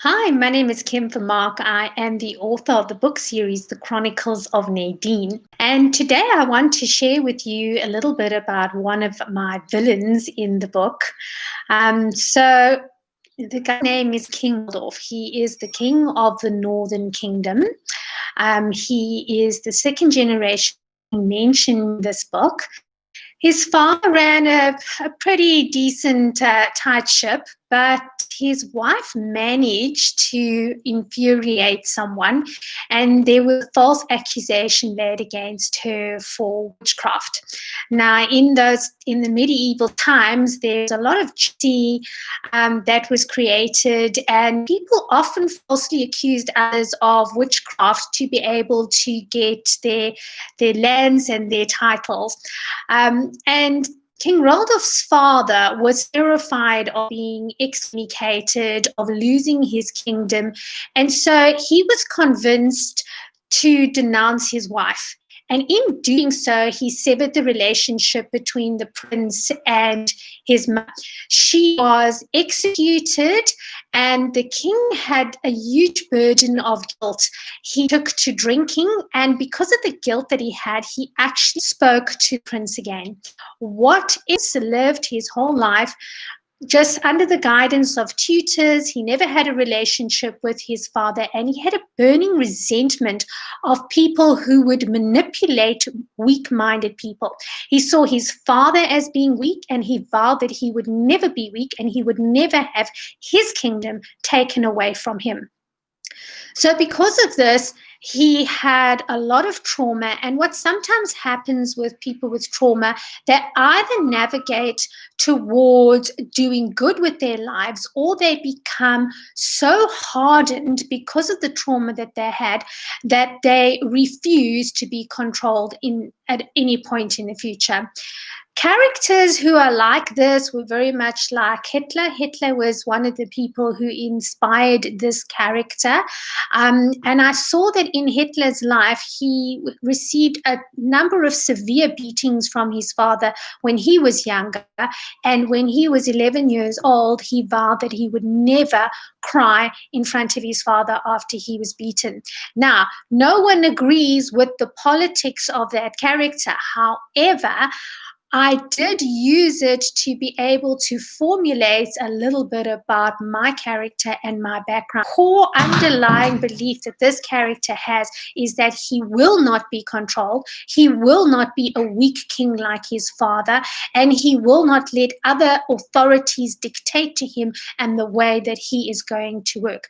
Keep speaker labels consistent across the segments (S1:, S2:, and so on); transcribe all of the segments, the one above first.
S1: Hi, my name is Kim Vermark. I am the author of the book series, The Chronicles of Nadine. And today I want to share with you a little bit about one of my villains in the book. So the guy's name is King Radolf. He is the king of the Northern Kingdom. He is the second generation mentioned in this book. His father ran a pretty decent tight ship, but his wife managed to infuriate someone, and there was a false accusation laid against her for witchcraft. Now, in the medieval times, there's a lot of jealousy that was created, and people often falsely accused others of witchcraft to be able to get their lands and their titles. And King Radolf's father was terrified of being excommunicated, of losing his kingdom, and so he was convinced to denounce his wife. And in doing so, he severed the relationship between the prince and his mother. She was executed, and the king had a huge burden of guilt. He took to drinking, and because of the guilt that he had, he actually spoke to the prince again. What is lived his whole life just under the guidance of tutors. He never had a relationship with his father, and he had a burning resentment of people who would manipulate weak-minded people. He saw his father as being weak, and he vowed that he would never be weak and he would never have his kingdom taken away from him. So because of this, he had a lot of trauma. And what sometimes happens with people with trauma, they either navigate towards doing good with their lives, or they become so hardened because of the trauma that they had that they refuse to be controlled at any point in the future. Characters who are like this were very much like Hitler. Hitler was one of the people who inspired this character. And I saw that in Hitler's life, he received a number of severe beatings from his father when he was younger. And when he was 11 years old, he vowed that he would never cry in front of his father after he was beaten. Now, no one agrees with the politics of that character. However, I did use it to be able to formulate a little bit about my character and my background. Core underlying belief that this character has is that he will not be controlled, he will not be a weak king like his father, and he will not let other authorities dictate to him and the way that he is going to work.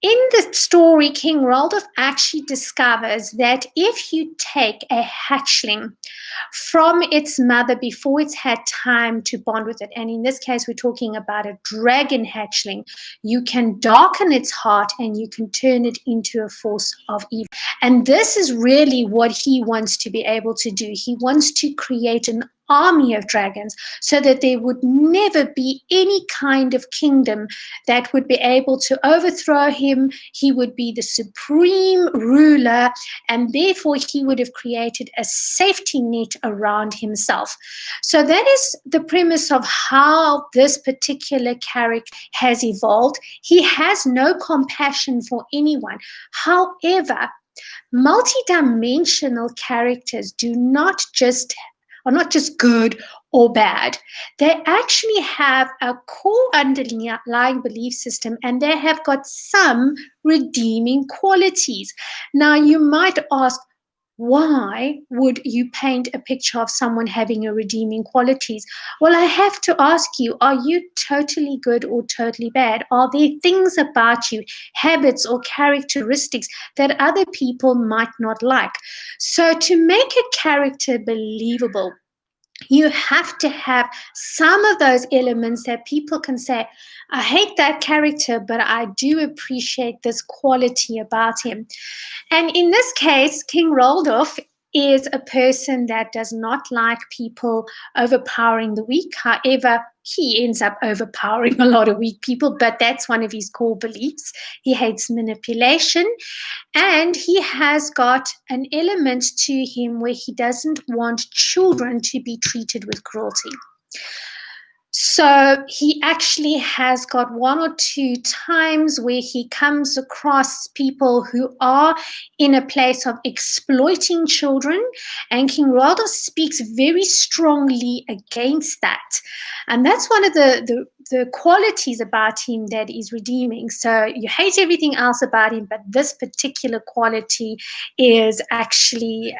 S1: In the story, King Radolf actually discovers that if you take a hatchling from its mother before it's had time to bond with it, and in this case we're talking about a dragon hatchling, you can darken its heart and you can turn it into a force of evil. And this is really what he wants to be able to do. He wants to create an army of dragons so that there would never be any kind of kingdom that would be able to overthrow him. He would be the supreme ruler, and therefore he would have created a safety net around himself. So that is the premise of how this particular character has evolved. He has no compassion for anyone. However, multidimensional characters are not just good or bad. They actually have a core underlying belief system, and they have got some redeeming qualities. Now, you might ask, why would you paint a picture of someone having a redeeming qualities? Well, I have to ask you, are you totally good or totally bad? Are there things about you, habits or characteristics that other people might not like? So to make a character believable, you have to have some of those elements that people can say, I hate that character, but I do appreciate this quality about him. And in this case, King Radolf is a person that does not like people overpowering the weak. However, he ends up overpowering a lot of weak people, but that's one of his core beliefs. He hates manipulation, and he has got an element to him where he doesn't want children to be treated with cruelty. So he actually has got one or two times where he comes across people who are in a place of exploiting children, and King Radolf speaks very strongly against that. And that's one of the qualities about him that is redeeming. So you hate everything else about him, but this particular quality is actually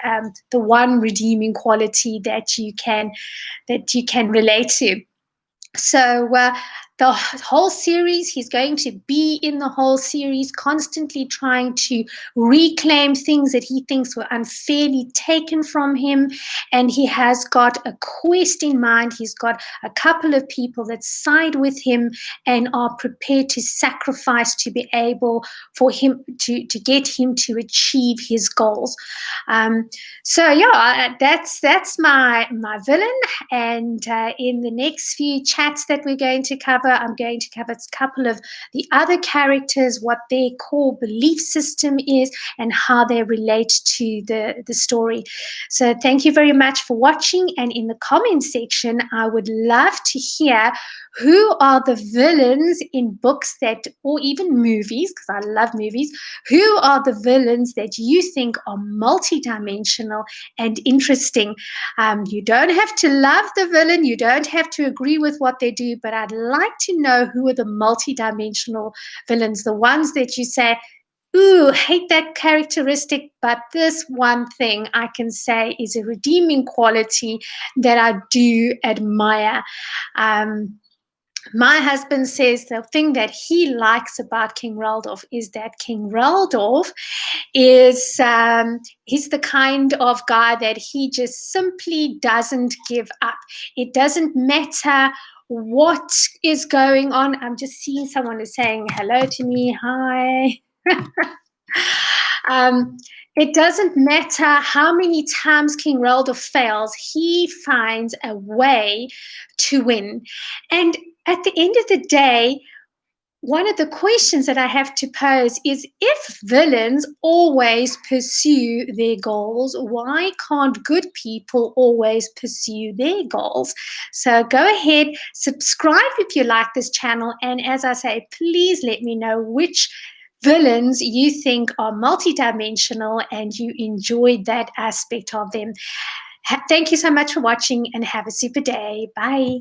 S1: the one redeeming quality that you can relate to. So the whole series, he's going to be in the whole series, constantly trying to reclaim things that he thinks were unfairly taken from him. And he has got a quest in mind. He's got a couple of people that side with him and are prepared to sacrifice to be able for him to get him to achieve his goals. So yeah, that's my villain. And in the next few chats that we're going to cover, I'm going to cover a couple of the other characters, what their core belief system is, and how they relate to the story. So thank you very much for watching. And in the comment section, I would love to hear who are the villains in books that, or even movies, because I love movies, who are the villains that you think are multidimensional and interesting. You don't have to love the villain, you don't have to agree with what they do, but I'd like to know who are the multidimensional villains, the ones that you say, ooh, hate that characteristic, but this one thing I can say is a redeeming quality that I do admire. My husband says the thing that he likes about King Radolf is that King Radolf is he's the kind of guy that he just simply doesn't give up. It doesn't matter what is going on. I'm just seeing someone is saying hello to me. Hi. It doesn't matter how many times King Radolf fails, he finds a way to win. And at the end of the day, one of the questions that I have to pose is, if villains always pursue their goals, why can't good people always pursue their goals? So go ahead, subscribe if you like this channel. And as I say, please let me know which villains you think are multidimensional and you enjoyed that aspect of them. Thank you so much for watching and have a super day. Bye.